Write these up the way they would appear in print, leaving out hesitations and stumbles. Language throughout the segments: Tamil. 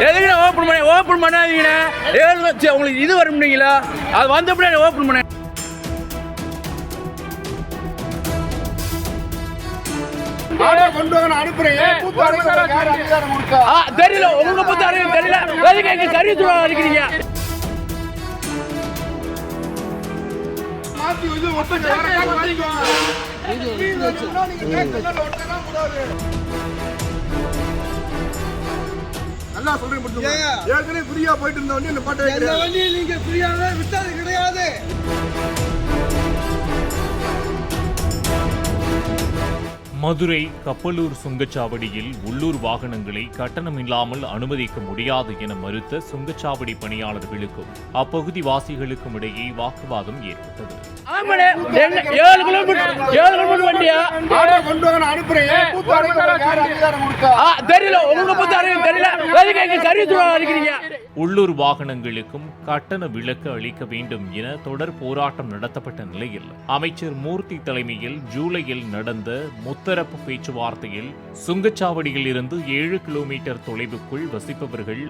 எதுக்கு ஓப்பன் பண்ணாதீங்கண்ணா. 7 லட்சம் உங்களுக்கு இது வரும்னீங்களா? அது வந்தப்படியே ஓப்பன் பண்ண தெரியல. உங்க பத்தி அறிவு தெரியல. எதுக்கு எங்க கருத்துவா இருக்கிறீங்க? நல்லா சொல்றீங்க. ஏற்கனவே ஃப்ரீயா போயிட்டு இருந்த வண்டி இந்த வண்டி நீங்க ஃப்ரீயாவே விட்டது கிடையாது. மதுரை கப்பலூர் சுங்கச்சாவடியில் உள்ளூர் வாகனங்களை கட்டணமில்லாமல் அனுமதிக்க முடியாது என மறுத்த சுங்கச்சாவடி பணியாளர்களுக்கும் அப்பகுதி வாசிகளுக்கும் இடையே வாக்குவாதம் ஏற்பட்டது. உள்ளூர் வாகனங்களுக்கும் கட்டண விலக்கு அளிக்க வேண்டும் என தொடர் போராட்டம் நடத்தப்பட்ட நிலையில் அமைச்சர் மூர்த்தி தலைமையில் ஜூலையில் நடந்த முத்தரப்பு பேச்சுவார்த்தையில் சுங்கச்சாவடியில் இருந்து 7 கிலோமீட்டர் தொலைவுக்குள் வசிப்பவர்கள்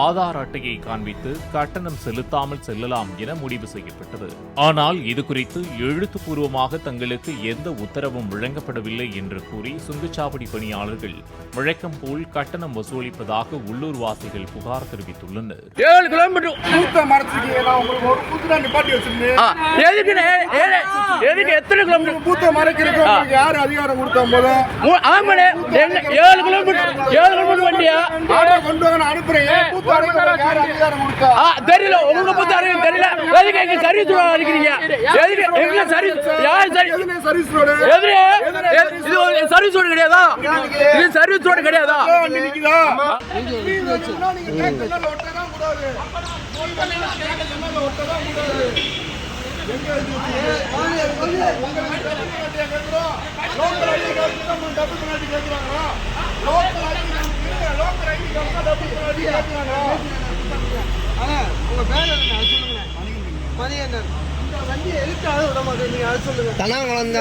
ஆதார் அட்டையை காண்பித்து கட்டணம் செலுத்தாமல் செல்லலாம் என முடிவு செய்யப்பட்டது. ஆனால் இதுகுறித்து எழுத்துப்பூர்வமாக தங்களுக்கு எந்த உத்தரவும் வழங்கப்படவில்லை என்று கூறி சுங்கச்சாவடி பணியாளர்கள் வழக்கம் போல் கட்டணம் வசூலிப்பதாக உள்ளூர்வாசிகள் புகார் தெரிவித்துள்ளனர். 7 கிலோமீட்டர் எத்தனை கிலோமீட்டர் பூத்த மறைக்கிறதுக்கு யார் அதிகாரம் கொடுத்தா? 7 கிலோமீட்டர் வண்டியா கொண்டு வந்து அனுப்புறீங்க. தெரியல. உங்க பத்தி அறிவு தெரியல. எதுக்கு எங்க சர்வீஸ் ரோடு இருக்கிறீங்க? எதுக்கு எங்க சர்வீஸ் யார் சர்வீஸ் ரோடு? இது சர்வீஸ் ரோடு கிடையாதா? இது சர்வீஸ் ரோடு கிடையாதா?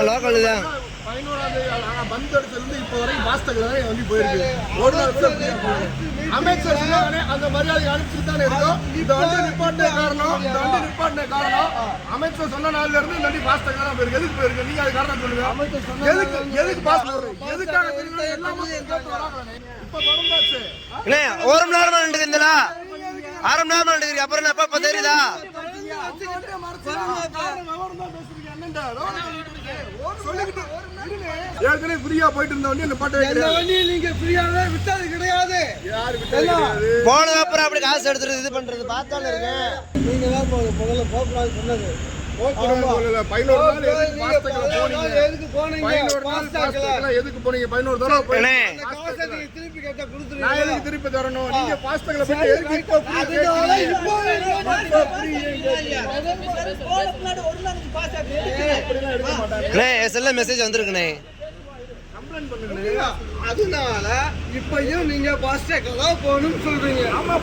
லோக்கல் தான் 11ஆம் தேதி இப்போ வரைக்கும் பாஸ்டர் வண்டி போயிருக்கு. ஒரு நாள் கூட அமைச்சர் அந்த மரியாதை அனுப்பிச்சுட்டு தானே இருக்கோம். இந்த வண்டி நிப்பாட்டின காரணம் அமைச்சர் சொன்ன நாள்ல இருந்து இந்த வண்டி பாஸ்டர் தான் போயிருக்கு. எதுக்கு போயிருக்கு? நீங்க அது காரணம் சொல்லுங்க. எதுக்கு பாஸ்டர் எதுக்காக தெரியும்? எல்லாமே இப்ப தொடர்ந்தாச்சு. ஒரு மணி நேரமா நின்றுங்களா? 1/2 மணி நேரமா நின்றுங்க. அப்புறம் எப்ப தெரியுதா? ஏற்கனவே ஃப்ரீயா போயிட்டு இருந்த வண்டி வண்டி நீங்க ஃப்ரீயாவே விட்டது கிடையாது. போனது அப்புறம் அப்படி காசு எடுத்துறது இது பண்றது பார்த்தால இருக்கு. நீங்க தான் முதல்ல போகக்கூடாது சொன்னது. 11 நாள் எதுக்கு போனீங்க? எதுக்கு போனீங்க? 11 தடவை போனீங்க. திருப்பி கேட்டா கொடுத்துருங்க. நான் எதுக்கு திருப்பி தரணும்? நீங்க பாஸ்டர்ல போய் எதுக்கு எஸ்எல்ல மெசேஜ் வந்திருக்குனே. கம்ப்ளைன்ட் பண்ணுங்க. அதனால இப்பயும் நீங்க பாஸ்டர்ல போகணும்னு சொல்றீங்க. ஆமா